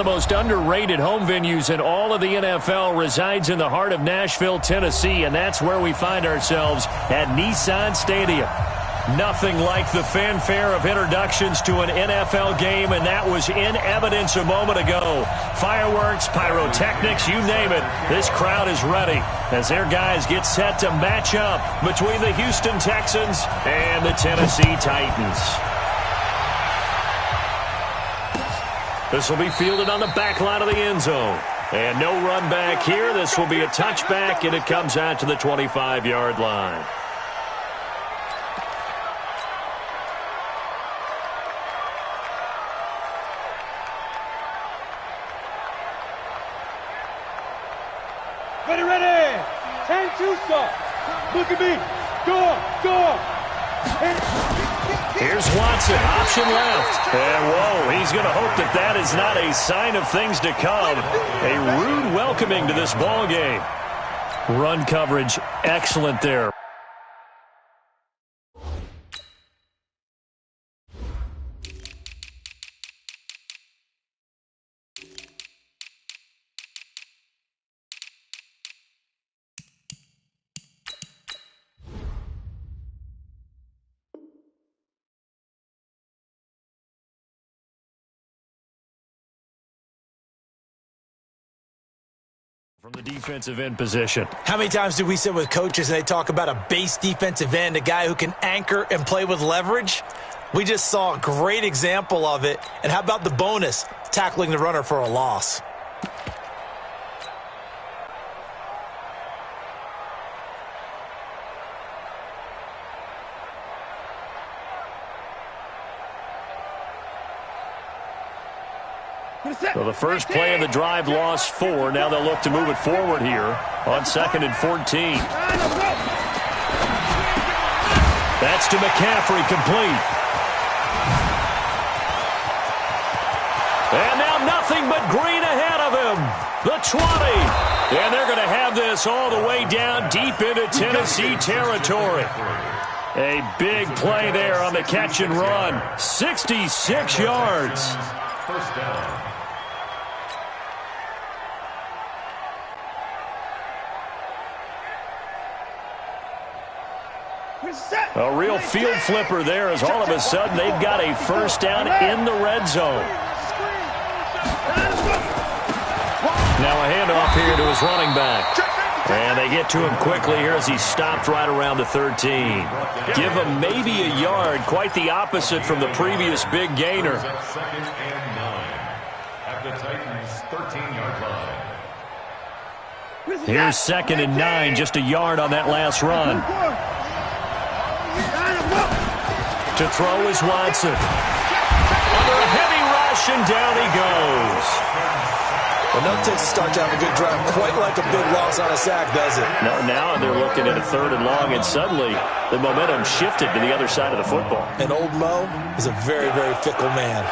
the most underrated home venues in all of the NFL resides in the heart of Nashville, Tennessee, and that's where we find ourselves at Nissan Stadium. Nothing like the fanfare of introductions to an NFL game, and that was in evidence a moment ago. Fireworks, pyrotechnics, you name it. This crowd is ready as their guys get set to match up between the Houston Texans and the Tennessee Titans. This will be fielded on the back line of the end zone. And no run back here. This will be a touchback, and it comes out to the 25-yard line. Ready. 10-2 stop. Look at me. Go. Here's Watson, option left. And whoa, he's going to hope that that is not a sign of things to come. A rude welcoming to this ball game. Run coverage, excellent there. From the defensive end position. How many times do we sit with coaches and they talk about a base defensive end, a guy who can anchor and play with leverage? We just saw a great example of it. And how about the bonus, tackling the runner for a loss? So the first play of the drive lost 4. Now they'll look to move it forward here on 2nd and 14. That's to McCaffrey, complete. And now nothing but green ahead of him. The 20. And they're going to have this all the way down deep into Tennessee territory. A big play there on the catch and run. 66 yards. First down. A real field flipper there as all of a sudden they've got a first down in the red zone. Now a handoff here to his running back. And they get to him quickly here as he stopped right around the 13. Give him maybe a yard, quite the opposite from the previous big gainer. Second and 9 at the Titans' 13-yard line. Here's 2nd and 9, just a yard on that last run. To throw is Watson. Under a heavy rush, and down he goes. Well, no takes to start to have a good drive, quite like a big loss on a sack, does it? No, now they're looking at a 3rd and long, and suddenly the momentum shifted to the other side of the football. And old Mo is a very, very fickle man.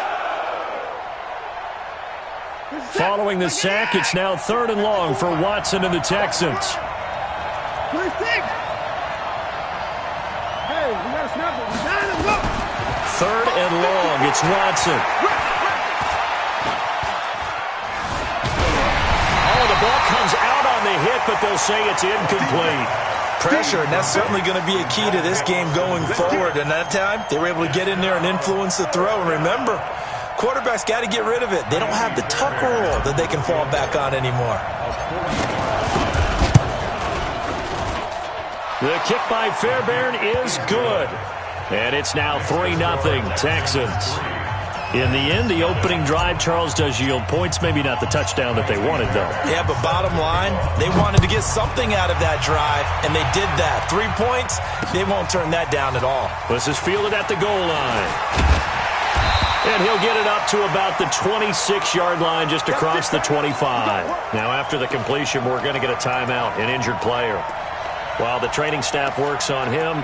Following the sack, it's now 3rd and long for Watson and the Texans. 3rd and long, it's Watson. Oh, the ball comes out on the hit, but they'll say it's incomplete. Pressure, and that's certainly going to be a key to this game going forward. And that time, they were able to get in there and influence the throw. And remember, quarterbacks got to get rid of it. They don't have the tuck rule that they can fall back on anymore. The kick by Fairbairn is good. And it's now 3-0 Texans. In the end, the opening drive, Charles, does yield points. Maybe not the touchdown that they wanted, though. Yeah, but bottom line, they wanted to get something out of that drive, and they did that. 3 points, they won't turn that down at all. This is fielded at the goal line. And he'll get it up to about the 26-yard line, just across the 25. Now, after the completion, we're going to get a timeout, an injured player. While the training staff works on him,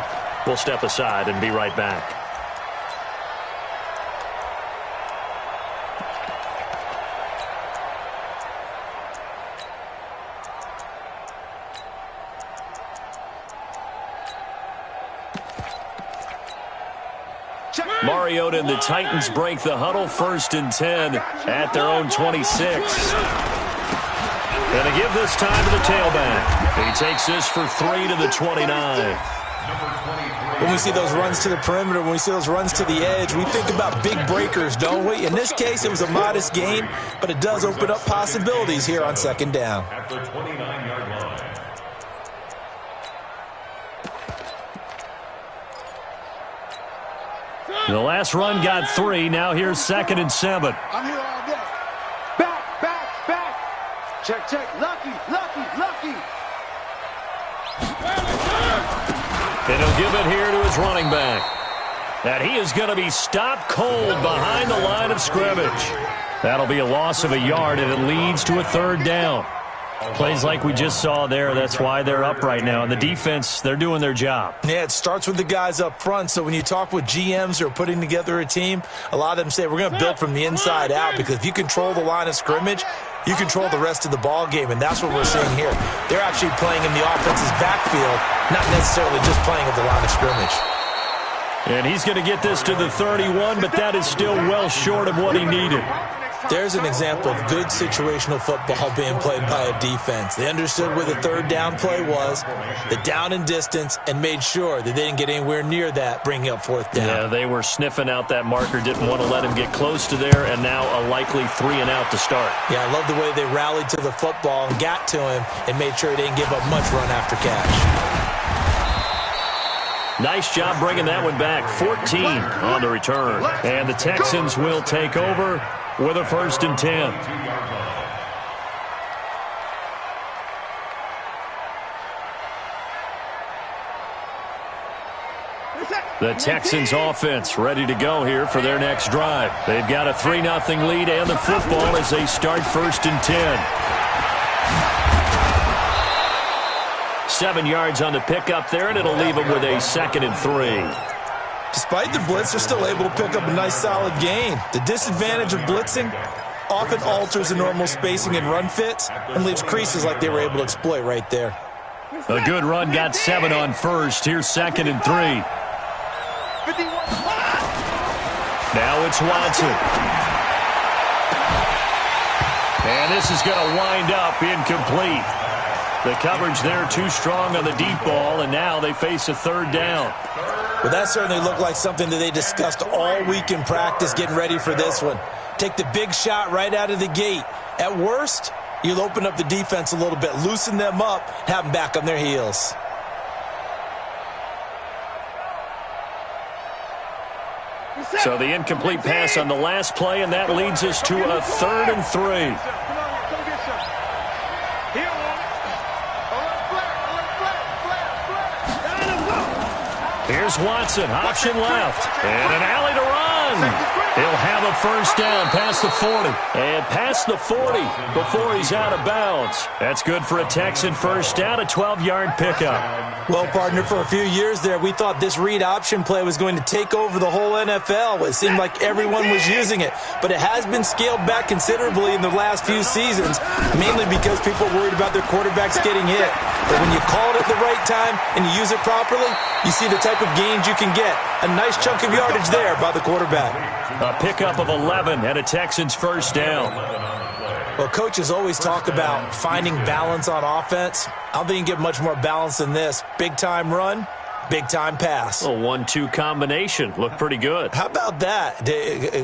we'll step aside and be right back. Mariota and the Titans break the huddle, 1st and 10 at their own 26. And they give this time to the tailback. He takes this for 3 to the 29. When we see those runs to the perimeter, when we see those runs to the edge, we think about big breakers, don't we? In this case, it was a modest gain, but it does open up possibilities here on 2nd down. At the 29-yard line. The last run got 3. Now here's 2nd and 7. I'm here all day. Back, back, back. Check, check. Lucky, lucky, lucky. And he'll give it here to his running back. And he is going to be stopped cold behind the line of scrimmage. That'll be a loss of a yard, and it leads to a 3rd down. Plays like we just saw there, that's why they're up right now. And the defense, they're doing their job. Yeah, it starts with the guys up front. So when you talk with GMs who are putting together a team, a lot of them say we're going to build from the inside out, because if you control the line of scrimmage, you control the rest of the ball game, and that's what we're seeing here. They're actually playing in the offense's backfield, not necessarily just playing at the line of scrimmage. And he's going to get this to the 31, but that is still well short of what he needed. There's an example of good situational football being played by a defense. They understood where the 3rd down play was, the down and distance, and made sure that they didn't get anywhere near that, bringing up 4th down. Yeah, they were sniffing out that marker, didn't want to let him get close to there, and now a likely 3 and out to start. Yeah, I love the way they rallied to the football and got to him and made sure he didn't give up much run after catch. Nice job bringing that one back. 14 on the return. And the Texans will take over with a 1st and 10. The Texans offense ready to go here for their next drive. They've got a 3-0 lead and the football as they start 1st and 10. 7 yards on the pickup there, and it'll leave them with a 2nd and 3. Despite the blitz, they're still able to pick up a nice solid gain. The disadvantage of blitzing often alters the normal spacing and run fits and leaves creases like they were able to exploit right there. A good run, got 7 on 1st. Here's 2nd and 3. Now it's Watson. And this is going to wind up incomplete. The coverage there too strong on the deep ball, and now they face a 3rd down. Well, that certainly looked like something that they discussed all week in practice getting ready for this one. Take the big shot right out of the gate. At worst, you'll open up the defense a little bit, loosen them up, have them back on their heels. So the incomplete pass on the last play, and that leads us to a 3rd and 3. Here's Watson, option left, and an alley to run. He'll have a 1st down past the 40, and past the 40 before he's out of bounds. That's good for a Texan 1st down, a 12-yard pickup. Well, partner, for a few years there, we thought this read option play was going to take over the whole NFL. It seemed like everyone was using it, but it has been scaled back considerably in the last few seasons, mainly because people are worried about their quarterbacks getting hit. But when you call it at the right time and you use it properly, you see the type of gains you can get. A nice chunk of yardage there by the quarterback. A pickup of 11 and a Texans 1st down. Well, coaches always talk about finding balance on offense. I don't think you can get much more balance than this. Big-time run, big-time pass. A 1-2 combination. Looked pretty good. How about that?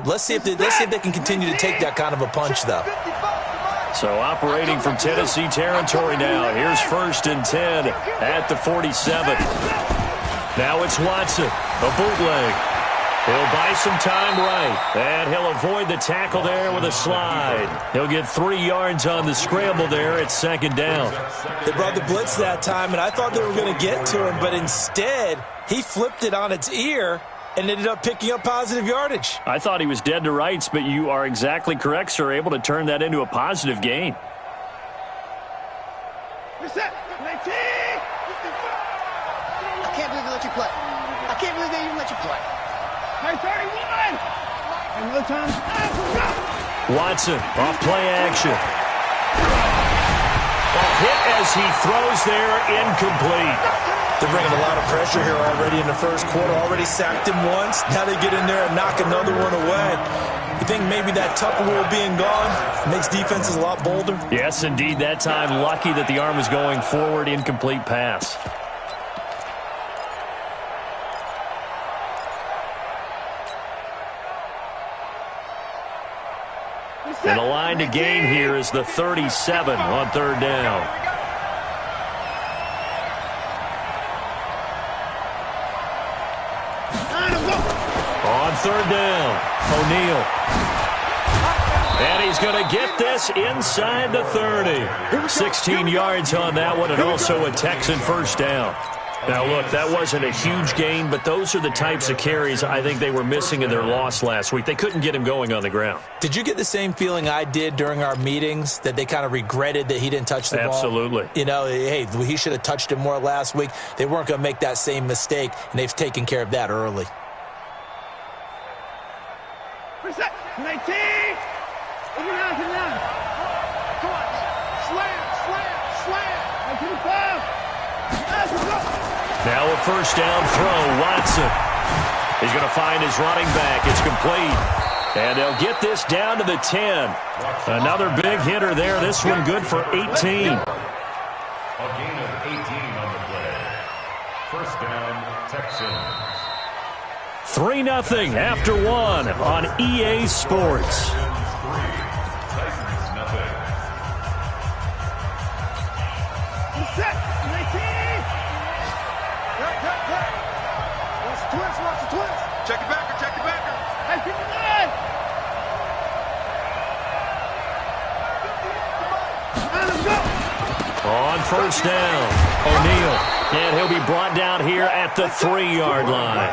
Let's see if they can continue to take that kind of a punch, though. So operating from Tennessee territory now. Here's 1st and 10 at the 47. Now it's Watson, a bootleg. He'll buy some time right, and he'll avoid the tackle there with a slide. He'll get 3 yards on the scramble there at 2nd down. They brought the blitz that time, and I thought they were going to get to him, but instead he flipped it on its ear and ended up picking up positive yardage. I thought he was dead to rights, but you are exactly correct, sir, able to turn that into a positive gain. Reset. I can't believe they let you play. I can't believe they even let you play. Hey, 31! Another time. Watson, off play action. A hit as he throws there, incomplete. They're bringing a lot of pressure here already in the first quarter. Already sacked him once. Now they get in there and knock another one away. You think maybe that tuck rule being gone makes defenses a lot bolder? Yes, indeed. That time, lucky that the arm was going forward. Incomplete pass. And the line to gain here is the 37 on third down. On third down, O'Neal. And he's going to get this inside the 30. 16 yards on that one, and also a Texan first down. Now, look, that wasn't a huge gain, but those are the types of carries I think they were missing in their loss last week. They couldn't get him going on the ground. Did you get the same feeling I did during our meetings, that they kind of regretted that he didn't touch the ball? Absolutely. You know, hey, he should have touched it more last week. They weren't going to make that same mistake, and they've taken care of that early. Reset. 19. Come on. Now a first down throw, Watson. He's going to find his running back. It's complete. And they'll get this down to the 10. Another big hitter there. This one good for 18. A gain of 18 on the play. First down, Texans. 3-0 after one on EA Sports. Check it backer. Hey, keep it in. Let's go. On first down, O'Neal. And he'll be brought down here at the 3-yard line.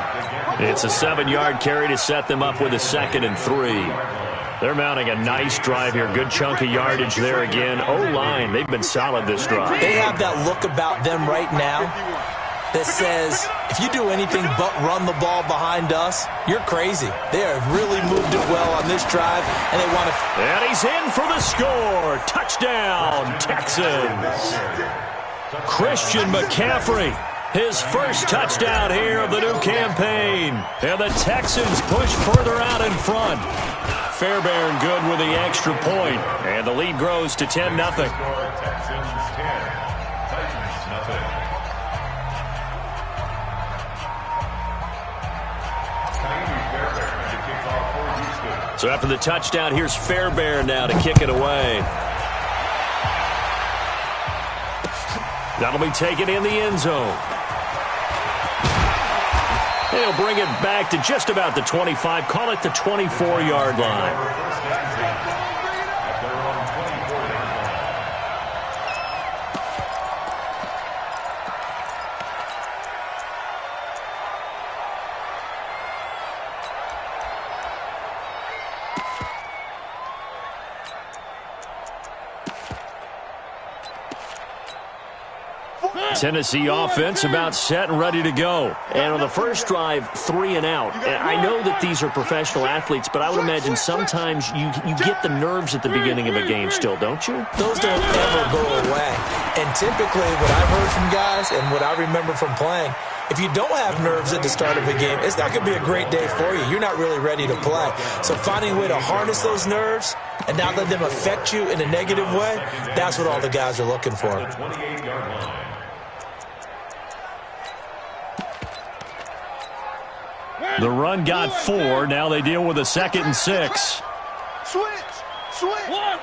It's a 7-yard carry to set them up with a 2nd and 3. They're mounting a nice drive here. Good chunk of yardage there again. O-line, they've been solid this drive. They have that look about them right now that says, if you do anything but run the ball behind us, you're crazy. They have really moved it well on this drive, and they want to... And he's in for the score. Touchdown, Texans. Christian McCaffrey, his first touchdown here of the new campaign. And the Texans push further out in front. Fairbairn good with the extra point. And the lead grows to 10-0. Texans 10, Titans 0. So after the touchdown, here's Fairbairn now to kick it away. That'll be taken in the end zone. He'll bring it back to just about the 25. Call it the 24-yard line. Tennessee offense about set and ready to go. And on the first drive, 3 and out. And I know that these are professional athletes, but I would imagine sometimes you get the nerves at the beginning of a game still, don't you? Those don't ever go away. And typically what I've heard from guys and what I remember from playing, if you don't have nerves at the start of a game, it's not going to be a great day for you. You're not really ready to play. So finding a way to harness those nerves and not let them affect you in a negative way, that's what all the guys are looking for. The 28-yard line. The run got 4. Now they deal with a 2nd and 6. Switch. One.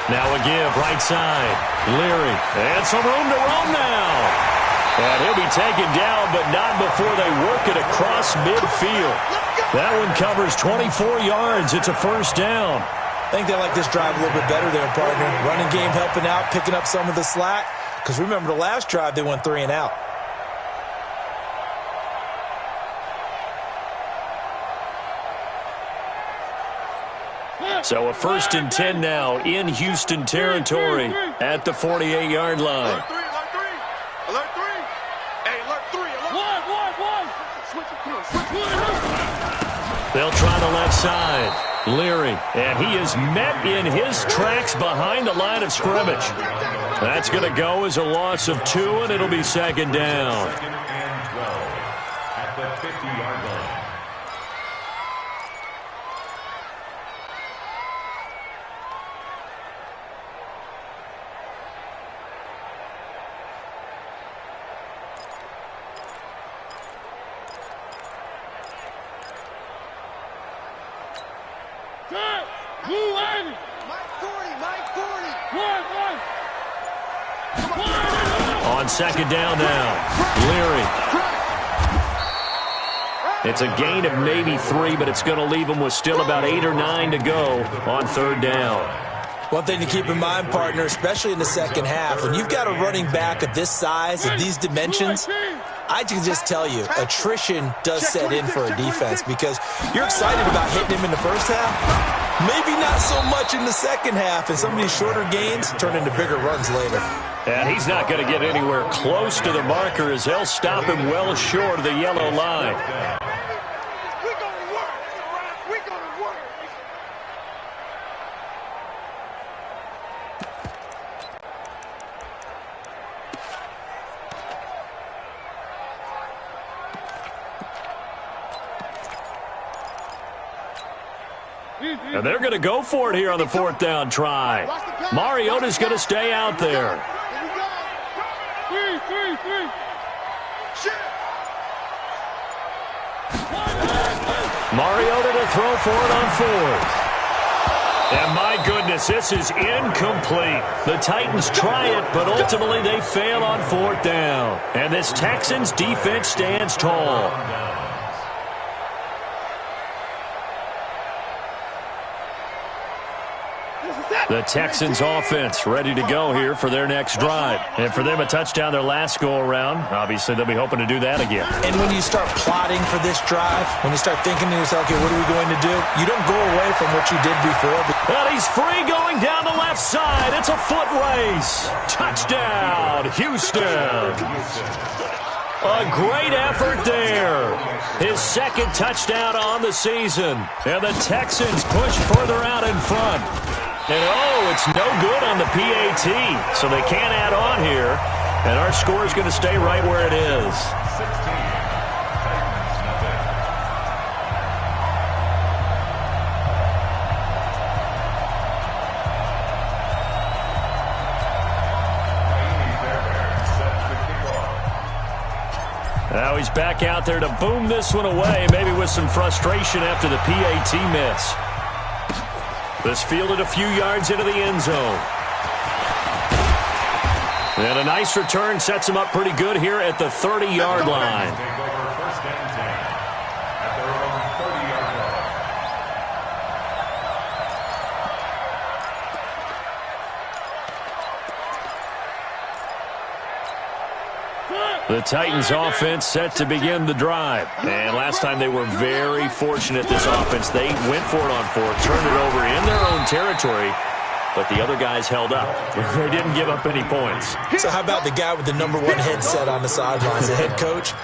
Now a give, right side. Leary. And some room to roam now. And he'll be taken down, but not before they work it across midfield. That one covers 24 yards. It's a first down. I think they like this drive a little bit better there, partner. Running game helping out, picking up some of the slack. Because remember, the last drive, they went 3 and out. So a 1st and 10 now in Houston territory at the 48-yard line. Alert 3. Hey, alert 3. One. Switch it. They'll try the left side. Leary, and he is met in his tracks behind the line of scrimmage. That's going to go as a loss of 2, and it'll be second down. Second and 12 at the 50-yard line. On second down now, Leary. It's a gain of maybe 3, but it's going to leave them with still about 8 or 9 to go on third down. One thing to keep in mind, partner, especially in the second half, when you've got a running back of this size, of these dimensions, I can just tell you, attrition does set in for a defense because you're excited about hitting him in the first half. Maybe not so much in the second half, and some of these shorter gains turn into bigger runs later. And he's not going to get anywhere close to the marker as they'll stop him well short of the yellow line. And they're going to go for it here on the fourth down try. Mariota's going to stay out there. Mariota to throw for it on fourth. And my goodness, this is incomplete. The Titans try it, but ultimately they fail on fourth down. And this Texans defense stands tall. The Texans offense ready to go here for their next drive. And for them, a touchdown their last go-around. Obviously, they'll be hoping to do that again. And when you start plotting for this drive, when you start thinking to yourself, okay, what are we going to do? You don't go away from what you did before. Well, he's free going down the left side. It's a foot race. Touchdown, Houston. A great effort there. His second touchdown on the season. And the Texans push further out in front. And, oh, it's no good on the PAT, so they can't add on here. And our score is going to stay right where it is. 16. Now he's back out there to boom this one away, maybe with some frustration after the PAT miss. This fielded a few yards into the end zone. And a nice return sets him up pretty good here at the 30-yard line. First and 10 at their own 30-yard line. The Titans offense set to begin the drive. And last time they were very fortunate, this offense. They went for it on fourth, turned it over in their own territory, but the other guys held up. They didn't give up any points. So how about the guy with the number 1 headset on the sidelines, the head coach?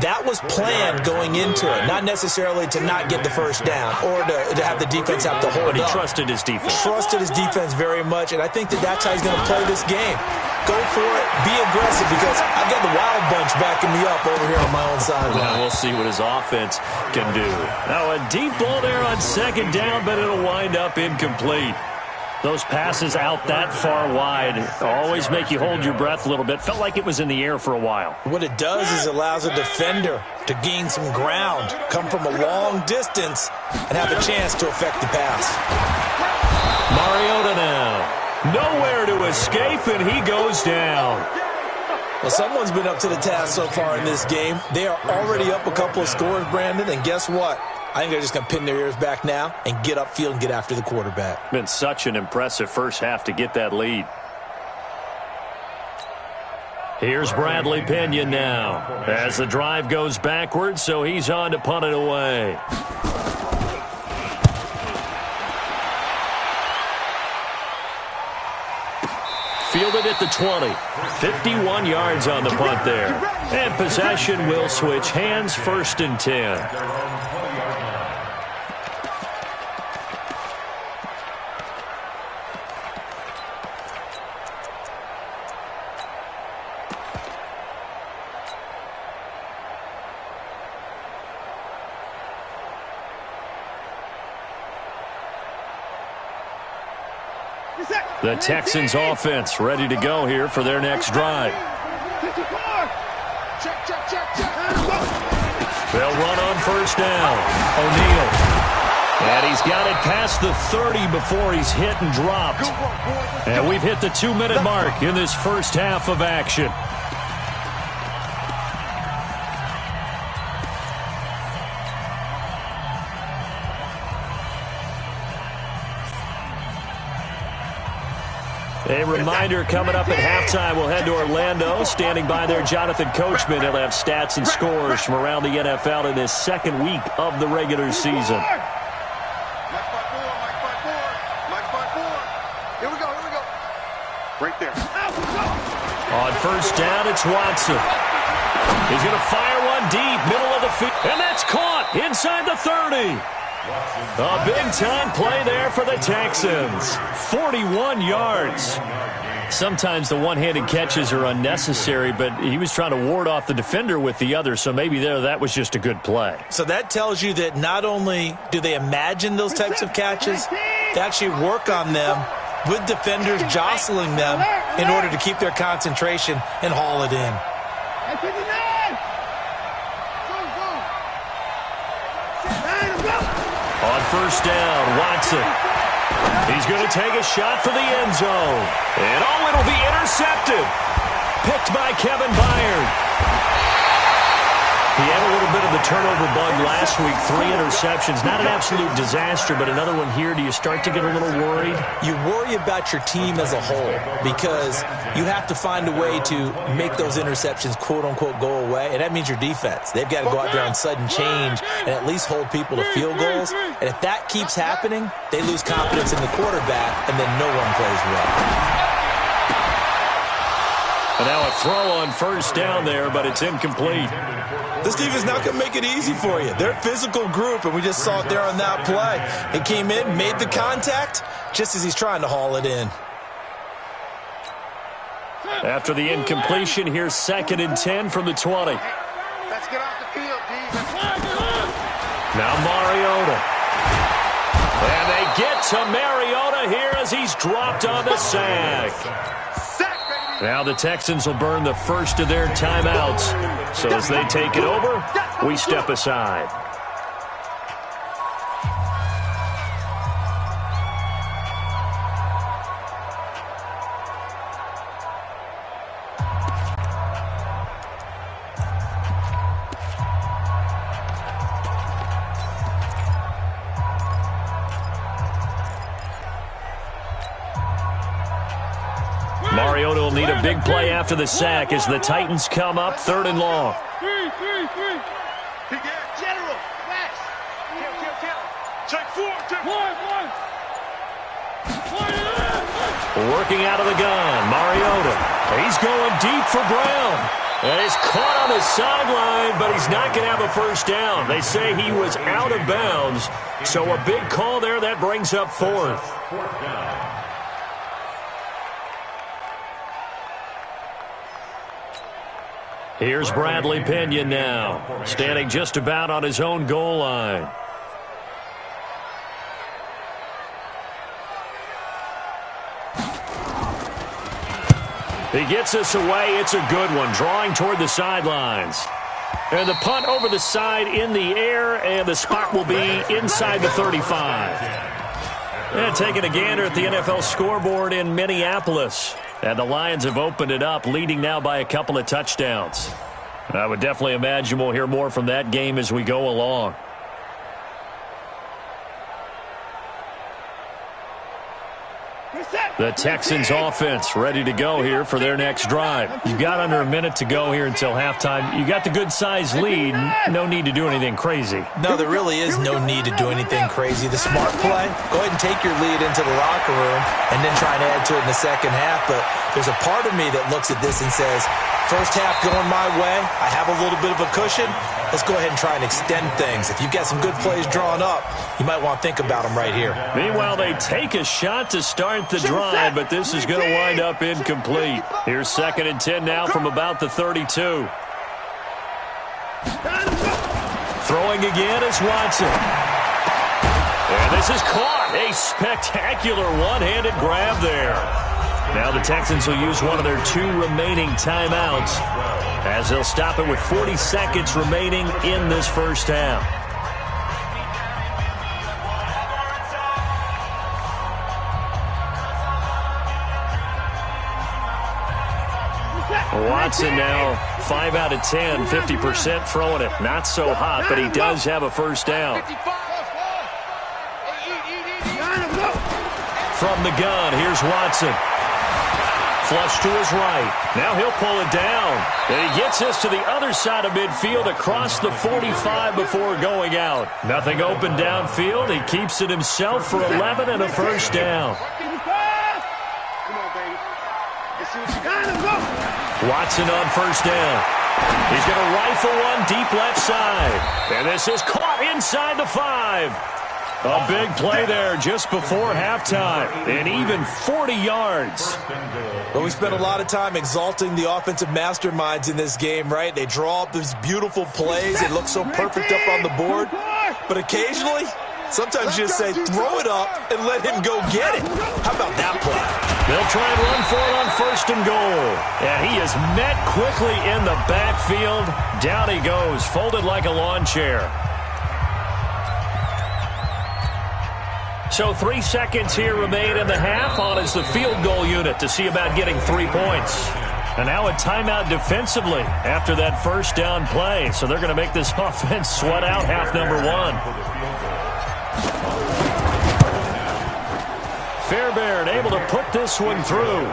That was planned going into it, not necessarily to not get the first down or to have the defense have to hold up. But he trusted his defense. Trusted his defense very much, and I think that's how he's going to play this game. Go for it, be aggressive, because I've got the Wild Bunch backing me up over here on my own sideline. Well, we'll see what his offense can do. Now a deep ball there on second down, but it'll wind up incomplete. Those passes out that far wide always make you hold your breath a little bit. Felt like it was in the air for a while. What it does is it allows a defender to gain some ground, come from a long distance, and have a chance to affect the pass. Mariota now. Nowhere to escape, and he goes down. Well, someone's been up to the task so far in this game. They are already up a couple of scores, Brandon, and guess what? I think they're just going to pin their ears back now and get upfield and get after the quarterback. Been such an impressive first half to get that lead. Here's Bradley Pinion now as the drive goes backwards, so he's on to punt it away. Fielded at the 20. 51 yards on the punt there. And possession will switch hands, 1st and 10. The Texans offense ready to go here for their next drive. They'll run on first down. O'Neal. And he's got it past the 30 before he's hit and dropped. And we've hit the 2-minute mark in this first half of action. A reminder coming up at halftime, we'll head to Orlando. Standing by there, Jonathan Coachman. He'll have stats and scores from around the NFL in this second week of the regular season. Here we go. Right there. On first down, it's Watson. He's going to fire one deep, middle of the field. And that's caught inside the 30. A big-time play there for the Texans. 41 yards. Sometimes the one-handed catches are unnecessary, but he was trying to ward off the defender with the other, so maybe that was just a good play. So that tells you that not only do they imagine those types of catches, they actually work on them with defenders jostling them in order to keep their concentration and haul it in. On first down, Watson. He's going to take a shot for the end zone. And it'll be intercepted. Picked by Kevin Byard. He had a little bit of the turnover bug last week. 3 interceptions. Not an absolute disaster, but another one here. Do you start to get a little worried? You worry about your team as a whole because you have to find a way to make those interceptions, quote-unquote, go away, and that means your defense. They've got to go out there on sudden change and at least hold people to field goals, and if that keeps happening, they lose confidence in the quarterback, and then no one plays well. And now a throw on first down there, but it's incomplete. This defense not going to make it easy for you. They're a physical group, and we just saw it there on that play. It came in, made the contact, just as he's trying to haul it in. After the incompletion, here's 2nd and 10 from the 20. Let's get off the field, D. Now Mariota. And they get to Mariota here as he's dropped on the sack. Now the Texans will burn the first of their timeouts. So as they take it over, we step aside. Mariota will need a big play after the sack as the Titans come up 3rd and long. General, Max. Check 4. Working out of the gun, Mariota. He's going deep for Brown. And he's caught on the sideline, but he's not going to have a first down. They say he was out of bounds. So a big call there that brings up 4th. Here's Bradley Pinion now, standing just about on his own goal line. He gets us away. It's a good one, drawing toward the sidelines. And the punt over the side in the air, and the spot will be inside the 35. And taking a gander at the NFL scoreboard in Minneapolis. And the Lions have opened it up, leading now by a couple of touchdowns. I would definitely imagine we'll hear more from that game as we go along. The Texans offense ready to go here for their next drive. You've got under a minute to go here until halftime. You got the good-sized lead. No need to do anything crazy. No, there really is no need to do anything crazy. The smart play, go ahead and take your lead into the locker room and then try and add to it in the second half. But there's a part of me that looks at this and says, first half going my way, I have a little bit of a cushion. Let's go ahead and try and extend things. If you've got some good plays drawn up, you might want to think about them right here. Meanwhile, they take a shot to start the drive, but this is going to wind up incomplete. Here's 2nd and 10 now from about the 32. Throwing again is Watson. And And this is caught. A spectacular one-handed grab there. Now the Texans will use one of their 2 remaining timeouts as they'll stop it with 40 seconds remaining in this first half. Watson now 5 out of 10, 50% throwing it. Not so hot, but he does have a first down. From the gun, here's Watson. Flush to his right. Now he'll pull it down. And he gets this to the other side of midfield across the 45 before going out. Nothing open downfield. He keeps it himself for 11 and a first down. Watson on first down. He's going to rifle one deep left side. And this is caught inside the 5. A big play there just before halftime. And even 40 yards. But we spent a lot of time exalting the offensive masterminds in this game, right? They draw up these beautiful plays. It looks so perfect up on the board. But occasionally, sometimes you just say, throw it up and let him go get it. How about that play? They'll try and run for it on first and goal. And he is met quickly in the backfield. Down he goes, folded like a lawn chair. So 3 seconds here remain in the half. On is the field goal unit to see about getting 3 points. And now a timeout defensively after that first down play. So they're going to make this offense sweat out half number 1. Fairbairn able to put this one through.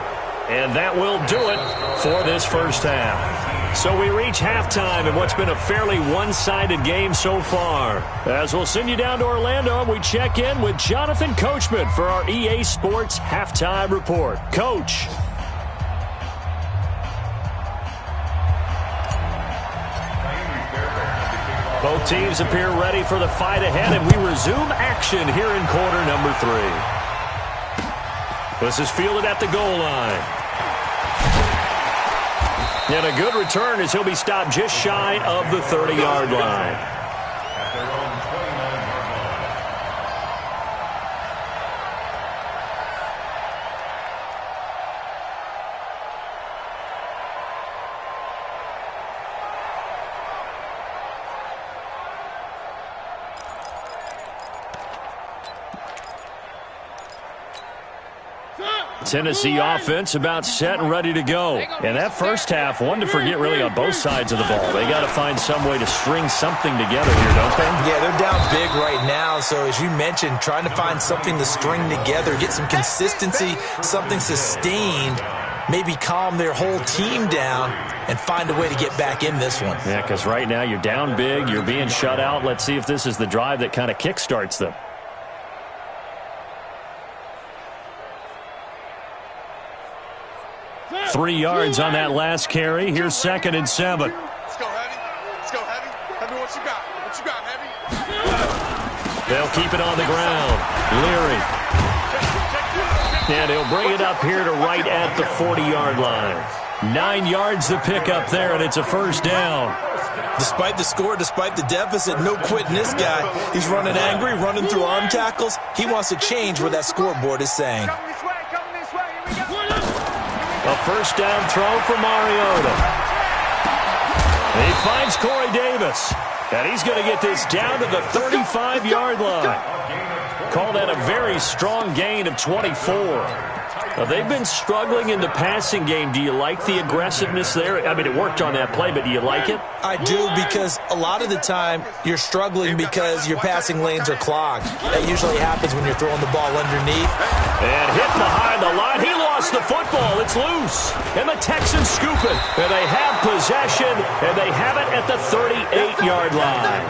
And that will do it for this first half. So we reach halftime in what's been a fairly one-sided game so far. As we'll send you down to Orlando, we check in with Jonathan Coachman for our EA Sports Halftime Report. Coach. Both teams appear ready for the fight ahead, and we resume action here in quarter number 3. This is fielded at the goal line. And a good return as he'll be stopped just shy of the 30-yard line. At their own 29-yard line. Tennessee offense about set and ready to go. And that first half, one to forget really on both sides of the ball. They got to find some way to string something together here, don't they? Yeah, they're down big right now. So as you mentioned, trying to find something to string together, get some consistency, something sustained, maybe calm their whole team down and find a way to get back in this one. Yeah, because right now you're down big, you're being shut out. Let's see if this is the drive that kind of kickstarts them. Three yards on that last carry. Here's 2nd and 7. Let's go, Heavy. Let's go, Heavy. Heavy, what you got? What you got, Heavy? They'll keep it on the ground. Leary. And he'll bring it up here to right at the 40-yard line. 9 yards to pick up there, and it's a first down. Despite the score, despite the deficit, no quitting this guy. He's running angry, running through arm tackles. He wants to change what that scoreboard is saying. A first down throw for Mariota. He finds Corey Davis. And he's going to get this down to the 35-yard line. Call that a very strong gain of 24. Now, they've been struggling in the passing game. Do you like the aggressiveness there? I mean, it worked on that play, but do you like it? I do, because a lot of the time you're struggling because your passing lanes are clogged. That usually happens when you're throwing the ball underneath. And hit behind the line. He lost the football. It's loose. And the Texans scoop it. And they have possession, and they have it at the 38-yard line.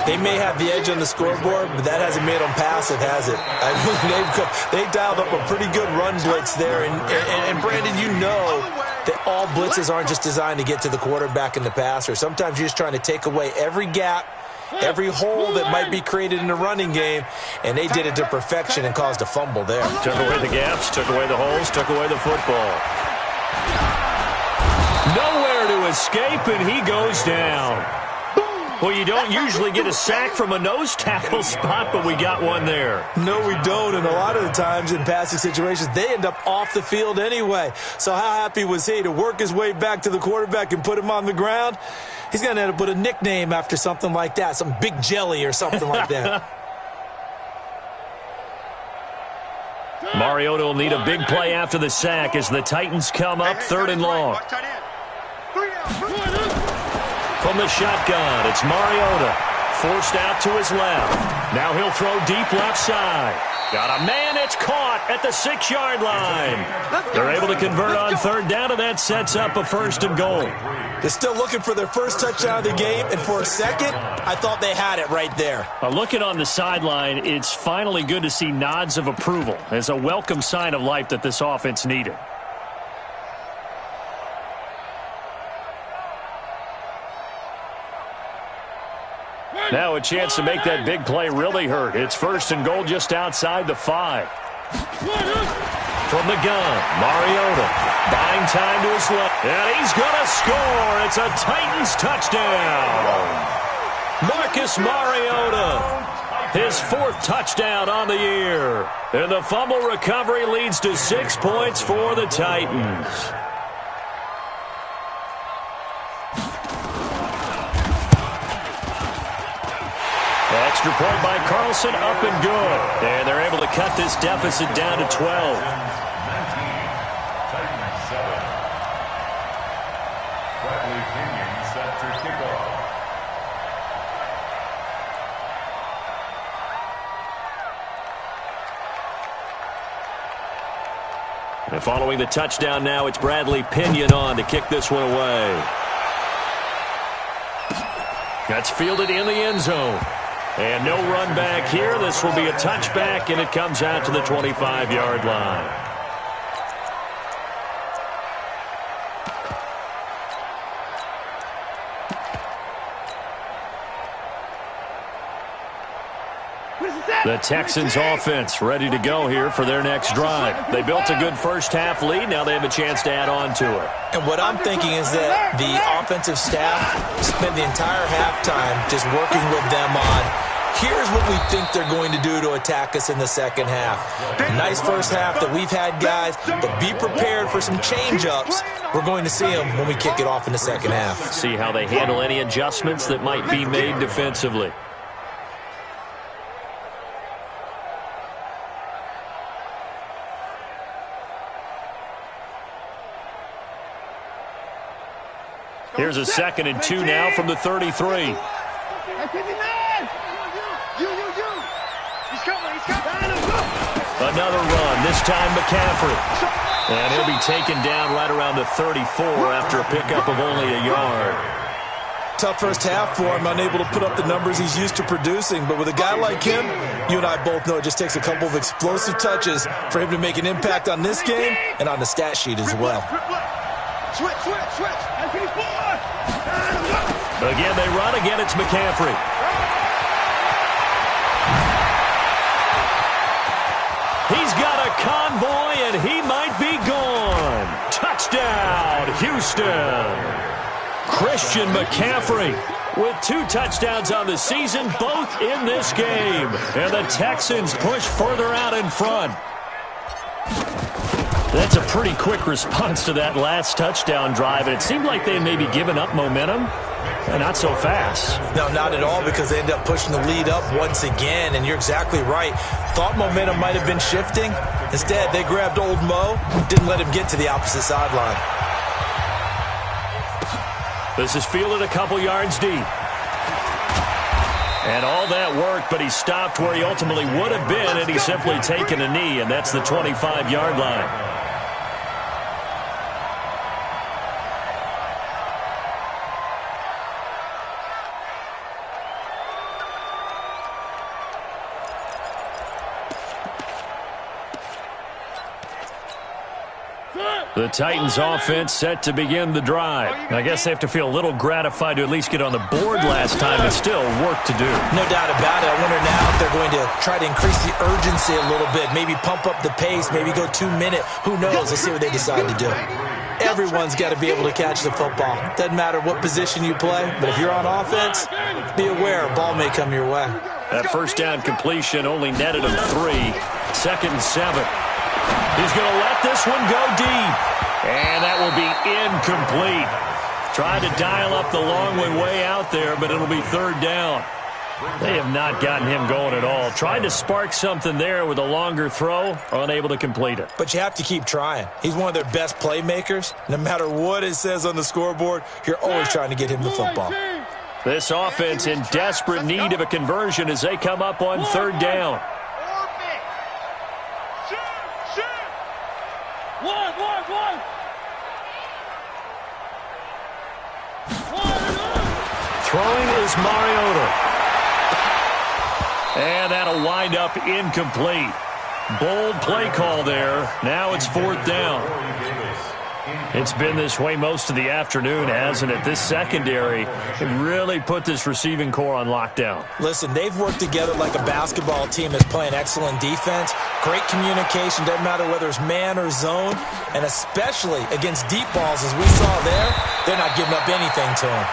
They may have the edge on the scoreboard, but that hasn't made them passive, has it? I mean, they've dialed up a pretty good run blitz there. And Brandon, you know that all blitzes aren't just designed to get to the quarterback and the passer. Sometimes you're just trying to take away every gap, every hole that might be created in the running game, and they did it to perfection and caused a fumble there. Took away the gaps, took away the holes, took away the football. Nowhere to escape, and he goes down. Well, you don't usually get a sack from a nose tackle spot, but we got one there. No, we don't, and a lot of the times in passing situations, they end up off the field anyway. So how happy was he to work his way back to the quarterback and put him on the ground? He's going to end up with a nickname after something like that, some Big Jelly or something like that. Mariota will need a big play after the sack as the Titans come up 3rd and long. From the shotgun, it's Mariota. Forced out to his left. Now he'll throw deep left side. Got a man, it's caught at the 6-yard line. They're able to convert on 3rd down, and that sets up a 1st and goal. They're still looking for their first touchdown of the game, and for a second, I thought they had it right there. Looking on the sideline, it's finally good to see nods of approval as a welcome sign of life that this offense needed. Now a chance to make that big play really hurt. It's 1st and goal just outside the 5. From the gun, Mariota buying time to his left. And he's going to score. It's a Titans touchdown. Marcus Mariota, his 4th touchdown on the year. And the fumble recovery leads to 6 points for the Titans. Extra point by Carlson, up and good. And they're able to cut this deficit down to 12. 19, Titans 7. Bradley Pinion set to kickoff. And following the touchdown now, it's Bradley Pinion on to kick this one away. That's fielded in the end zone. And no run back here. This will be a touchback, and it comes out to the 25-yard line. The Texans offense ready to go here for their next drive. They built a good first-half lead. Now they have a chance to add on to it. And what I'm thinking is that the offensive staff spent the entire halftime just working with them on, here's what we think they're going to do to attack us in the second half. A nice first half that we've had, guys, but be prepared for some change-ups. We're going to see them when we kick it off in the second half. See how they handle any adjustments that might be made defensively. Here's a 2nd and 2 now from the 33. He's coming. Another run, this time McCaffrey. And he'll be taken down right around the 34 after a pickup of only a yard. Tough first half for him, unable to put up the numbers he's used to producing. But with a guy like him, you and I both know it just takes a couple of explosive touches for him to make an impact on this game and on the stat sheet as well. Switch. Again, they run. Again, it's McCaffrey. He's got a convoy, and he might be gone. Touchdown, Houston. Christian McCaffrey with 2 touchdowns on the season, both in this game. And the Texans push further out in front. That's a pretty quick response to that last touchdown drive, and it seemed like they may be giving up momentum. Not so fast. No, not at all, because they end up pushing the lead up once again, and you're exactly right. Thought momentum might have been shifting. Instead, they grabbed old Mo, didn't let him get to the opposite sideline. This is fielded a couple yards deep. And all that worked, but he stopped where he ultimately would have been, and he's simply taken a knee, and that's the 25-yard line. The Titans offense set to begin the drive. I guess they have to feel a little gratified to at least get on the board last time, but still work to do. No doubt about it. I wonder now if they're going to try to increase the urgency a little bit, maybe pump up the pace, maybe go 2-minute. Who knows? Let's see what they decide to do. Everyone's got to be able to catch the football. Doesn't matter what position you play, but if you're on offense, be aware a ball may come your way. That first down completion only netted him 3. 2nd and 7. He's going to let this one go deep. And that will be incomplete. Trying to dial up the long way out there, but it'll be 3rd down. They have not gotten him going at all. Tried to spark something there with a longer throw, unable to complete it. But you have to keep trying. He's one of their best playmakers. No matter what it says on the scoreboard, you're always trying to get him the football. This offense in desperate need of a conversion as they come up on 3rd down. Throwing is Mariota. And that'll wind up incomplete. Bold play call there. Now it's 4th down. It's been this way most of the afternoon, hasn't it? This secondary really put this receiving core on lockdown. Listen, they've worked together like a basketball team that's playing excellent defense. Great communication, doesn't matter whether it's man or zone. And especially against deep balls, as we saw there, they're not giving up anything to them.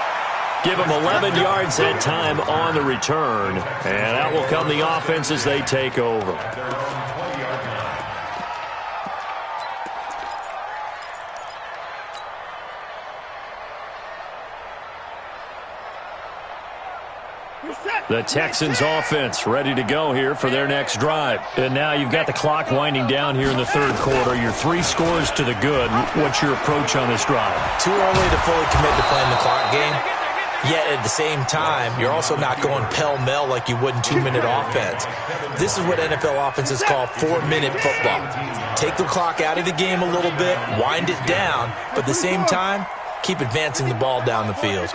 Give them 11 yards that time on the return. And out will come the offense as they take over. The Texans offense ready to go here for their next drive. And now you've got the clock winding down here in the 3rd quarter. You're 3 scores to the good. What's your approach on this drive? Too early to fully commit to playing the clock game. Yet at the same time, you're also not going pell-mell like you would in 2-minute offense. This is what NFL offenses call 4-minute football. Take the clock out of the game a little bit, wind it down, but at the same time, keep advancing the ball down the field.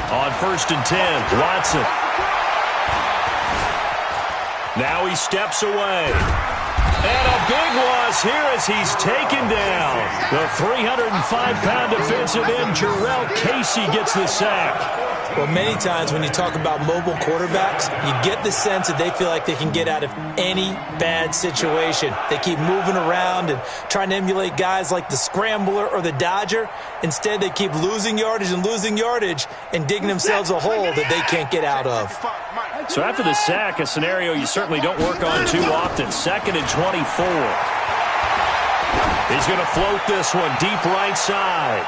On 1st and 10, Watson. Now he steps away. And a big loss here as he's taken down. The 305-pound defensive end, Jarrell Casey, gets the sack. Well, many times when you talk about mobile quarterbacks, you get the sense that they feel like they can get out of any bad situation. They keep moving around and trying to emulate guys like the Scrambler or the Dodger. Instead, they keep losing yardage and digging themselves a hole that they can't get out of. So after the sack, a scenario you certainly don't work on too often. 2nd and 24. He's going to float this one deep right side.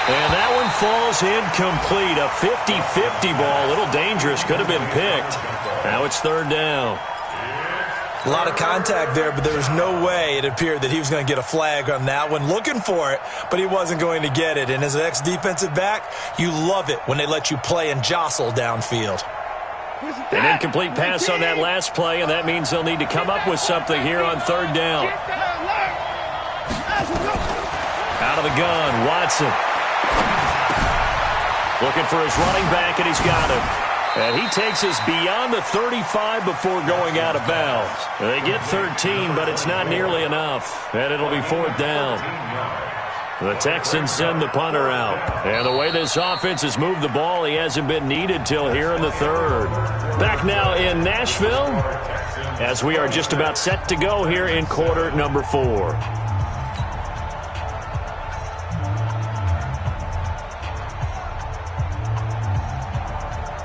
And that one falls incomplete. A 50-50 ball. A little dangerous. Could have been picked. Now it's 3rd down. A lot of contact there, but there was no way it appeared that he was going to get a flag on that one. Looking for it, but he wasn't going to get it. And as an ex-defensive back, you love it when they let you play and jostle downfield. An incomplete pass on that last play, and that means they'll need to come up with something here on 3rd down. Out of the gun, Watson. Looking for his running back, and he's got him. And he takes us beyond the 35 before going out of bounds. They get 13, but it's not nearly enough. And it'll be 4th down. The Texans send the punter out. And the way this offense has moved the ball, he hasn't been needed till here in the 3rd. Back now in Nashville, as we are just about set to go here in quarter number 4.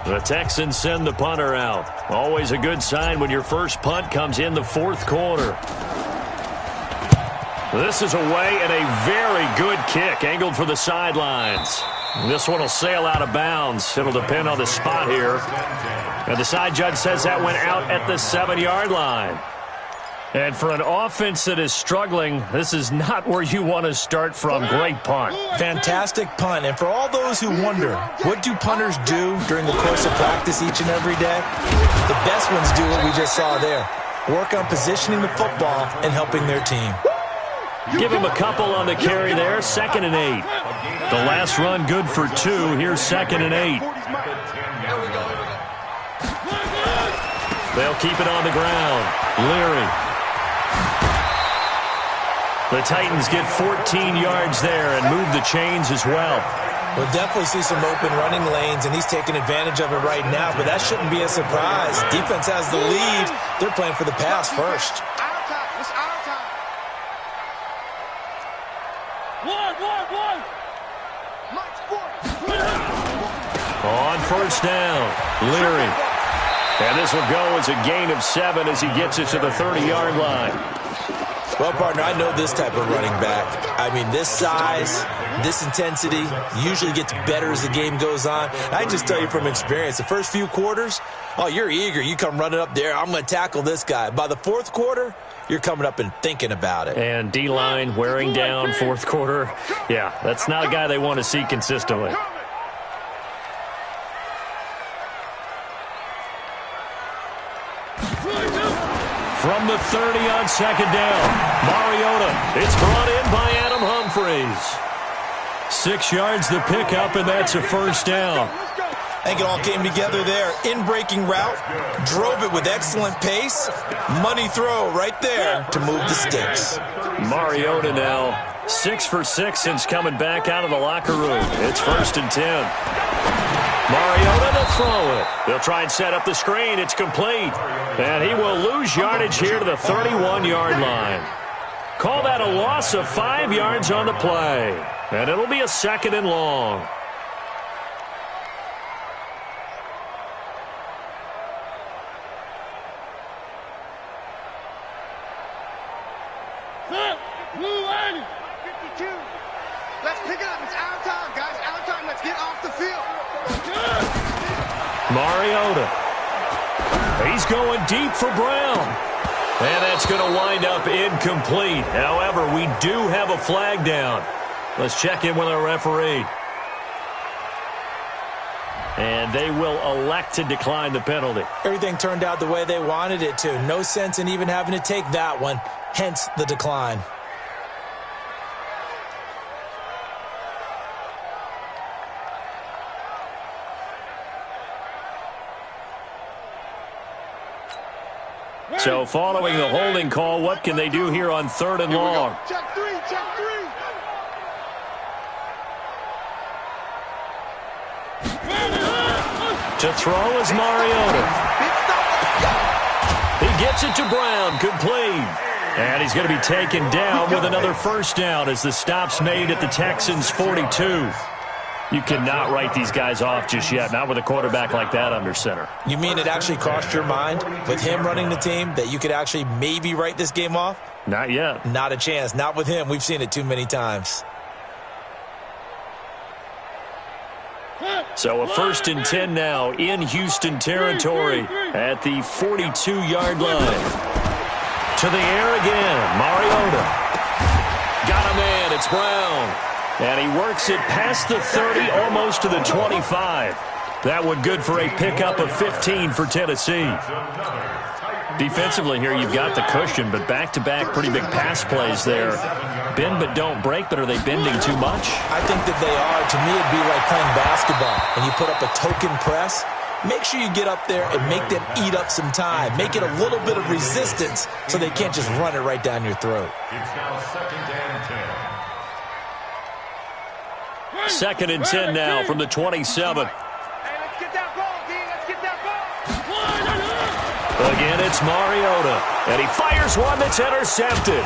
The Texans send the punter out. Always a good sign when your first punt comes in the 4th quarter. This is away and a very good kick, angled for the sidelines. This one will sail out of bounds. It'll depend on the spot here. And the side judge says that went out at the 7-yard line. And for an offense that is struggling, this is not where you want to start from. Great punt. Fantastic punt. And for all those who wonder, what do punters do during the course of practice each and every day? The best ones do what we just saw there. Work on positioning the football and helping their team. Give him a couple on the carry there. 2nd and 8. The last run good for 2. Here's 2nd and 8. They'll keep it on the ground. Leary. The Titans get 14 yards there and move the chains as well. We'll definitely see some open running lanes, and he's taking advantage of it right now, but that shouldn't be a surprise. Defense has the lead. They're playing for the pass first. Out of time. It's out of time. One. Mike's 40. On first down, Leary. And this will go as a gain of 7 as he gets it to the 30-yard line. Well, partner, I know this type of running back. I mean, this size, this intensity usually gets better as the game goes on. I can just tell you from experience, the first few quarters, oh, you're eager. You come running up there, I'm going to tackle this guy. By the fourth quarter, you're coming up and thinking about it. And D-line wearing down fourth quarter. Yeah, that's not a guy they want to see consistently. From the 30 on second down, Mariota. It's brought in by Adam Humphries. 6 yards the pickup, and that's a first down. I think it all came together there. In-breaking route, drove it with excellent pace. Money throw right there to move the sticks. Mariota now 6 for 6 since coming back out of the locker room. It's 1st and 10. Mariota to throw it. They'll try and set up the screen. It's complete. And he will lose yardage here to the 31-yard line. Call that a loss of 5 yards on the play. And it'll be a 2nd and long. Let's pick it up. It's out of time, guys. Out of time. Let's get off the field. Mariota. He's going deep for Brown. And that's going to wind up incomplete. However, we do have a flag down. Let's check in with our referee. And they will elect to decline the penalty. Everything turned out the way they wanted it to. No sense in even having to take that one. Hence the decline. So following the holding call, what can they do here on 3rd and long? Check three. To throw is Mariota. He gets it to Brown, complete. And he's going to be taken down with another first down as the stop's made at the Texans' 42. You cannot write these guys off just yet, not with a quarterback like that under center. You mean it actually crossed your mind with him running the team that you could actually maybe write this game off? Not yet. Not a chance. Not with him. We've seen it too many times. So a 1st and 10 now in Houston territory at the 42-yard line. To the air again, Mariota. Got a man, it's Brown. And he works it past the 30, almost to the 25. That one good for a pickup of 15 for Tennessee. Defensively here, you've got the cushion, but back-to-back pretty big pass plays there. Bend but don't break, but are they bending too much? I think that they are. To me, it'd be like playing basketball, and you put up a token press. Make sure you get up there and make them eat up some time. Make it a little bit of resistance so they can't just run it right down your throat. It's now 2nd and 10. 2nd and 10 now from the 27. Hey, let's get that ball, D. Let's get that ball. Again, it's Mariota. And he fires one that's intercepted.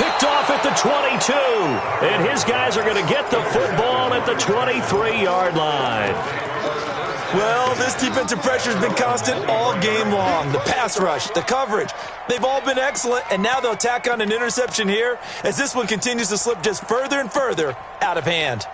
Picked off at the 22. And his guys are going to get the football at the 23-yard line. Well, this defensive pressure has been constant all game long. The pass rush, the coverage, they've all been excellent, and now they'll tack on an interception here as this one continues to slip just further and further out of hand.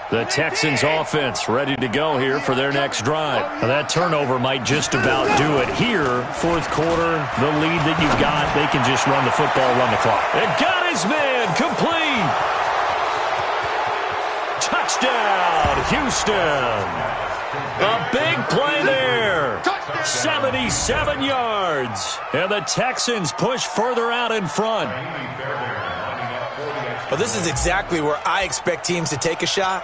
The Texans offense ready to go here for their next drive. Now that turnover might just about do it here. Fourth quarter, the lead that you've got, they can just run the football, run the clock. And got his man, complete. Touchdown, Houston. A big play there. 77 yards. And the Texans push further out in front. Well, this is exactly where I expect teams to take a shot.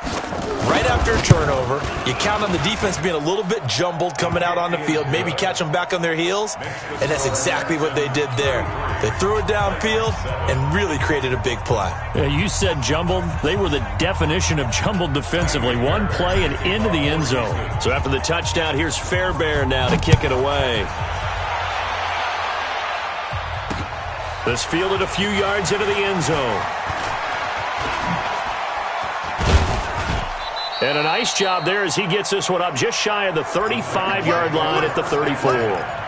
Right after a turnover, you count on the defense being a little bit jumbled coming out on the field, maybe catch them back on their heels, and that's exactly what they did there. They threw it downfield and really created a big play. Yeah, you said jumbled. They were the definition of jumbled defensively. One play and into the end zone. So after the touchdown, here's Fairbairn now to kick it away. This fielded a few yards into the end zone. And a nice job there as he gets this one up just shy of the 35-yard line at the 34.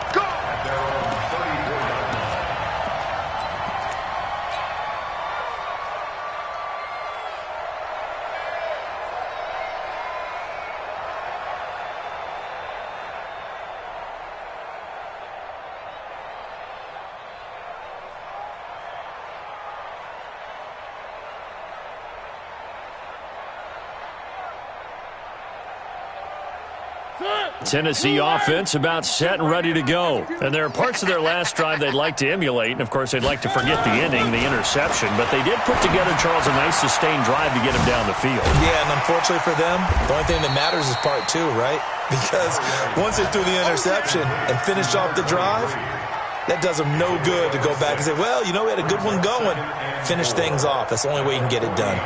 Tennessee offense about set and ready to go. And there are parts of their last drive they'd like to emulate. And, of course, they'd like to forget the ending, the interception. But they did put together, Charles, a nice sustained drive to get him down the field. Yeah, and unfortunately for them, the only thing that matters is part two, right? Because once they threw the interception and finished off the drive, that does them no good to go back and say, well, you know, we had a good one going. Finish things off. That's the only way you can get it done.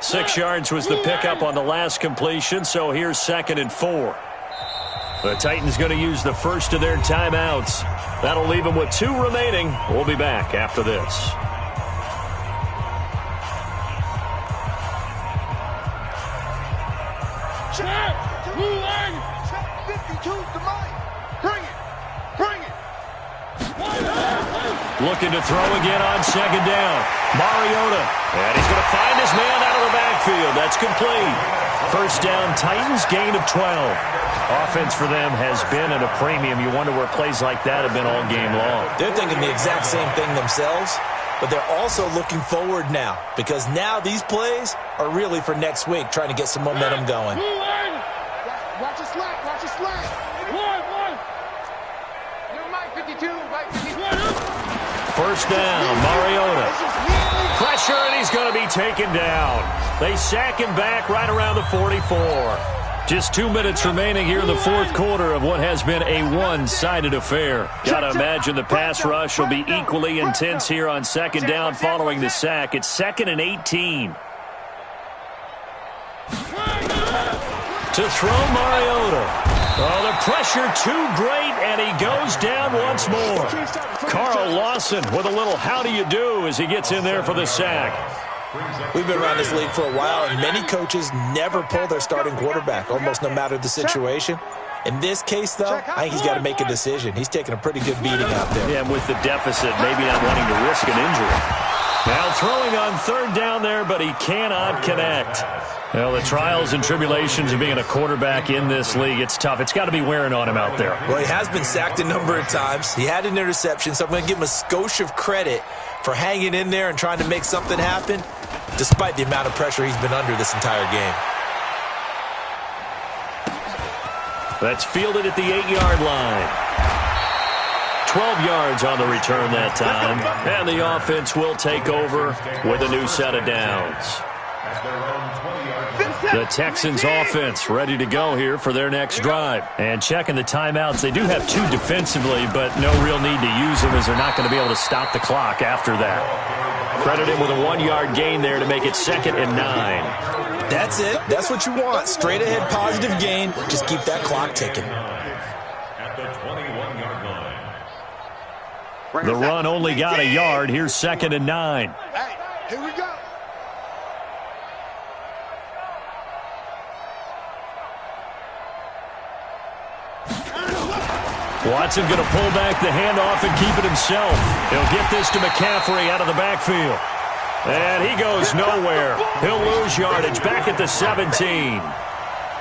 Six yards was the pickup on the last completion, so here's 2nd and 4. The Titans going to use the first of their timeouts. That'll leave them with 2 remaining. We'll be back after this. Check! 52's the money. Bring it! Bring it! Looking to throw again on 2nd down. Mariota. And he's going to find his man out of the backfield. That's complete. First down, Titans, gain of 12. Offense for them has been at a premium. You wonder where plays like that have been all game long. They're thinking the exact same thing themselves, but they're also looking forward now because now these plays are really for next week, trying to get some momentum going. Watch your slack, watch your slack. One. You're Mike 52, Mike 52. First down, Mariota. Pressure, and he's going to be taken down. They sack him back right around the 44. Just 2 minutes remaining here in the fourth quarter of what has been a one-sided affair. Got to imagine the pass rush will be equally intense here on 2nd down following the sack. It's 2nd and 18. To throw Mariota. Oh, the pressure too great, and he goes down once more. Carl Lawson with a little how do you do as he gets in there for the sack. We've been around this league for a while, and many coaches never pull their starting quarterback, almost no matter the situation. In this case, though, I think he's got to make a decision. He's taking a pretty good beating out there. Yeah, and with the deficit, maybe not wanting to risk an injury. Now throwing on 3rd down there, but he cannot connect. Well, the trials and tribulations of being a quarterback in this league, it's tough. It's got to be wearing on him out there. Well, he has been sacked a number of times. He had an interception, so I'm going to give him a skosh of credit for hanging in there and trying to make something happen, despite the amount of pressure he's been under this entire game. That's fielded at the 8-yard line. 12 yards on the return that time. And the offense will take over with a new set of downs. The Texans offense ready to go here for their next drive. And checking the timeouts, they do have 2 defensively, but no real need to use them as they're not going to be able to stop the clock after that. Credit him with a 1-yard gain there to make it 2nd and 9. That's it. That's what you want. Straight ahead positive gain. Just keep that clock ticking. At the 21-yard line. The run only got a yard. Here's 2nd and 9. Hey, here we go. Watson going to pull back the handoff and keep it himself. He'll get this to McCaffrey out of the backfield. And he goes nowhere. He'll lose yardage back at the 17.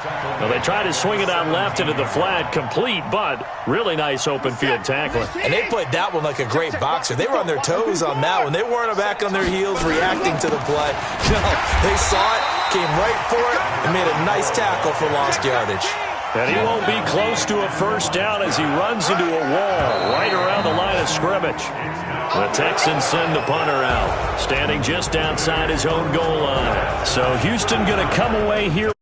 Well, they try to swing it out left into the flat, complete, but really nice open field tackling. And they played that one like a great boxer. They were on their toes on that one. They weren't back on their heels reacting to the play. No, they saw it, came right for it, and made a nice tackle for lost yardage. And he won't be close to a first down as he runs into a wall right around the line of scrimmage. The Texans send the punter out, standing just outside his own goal line. So Houston going to come away here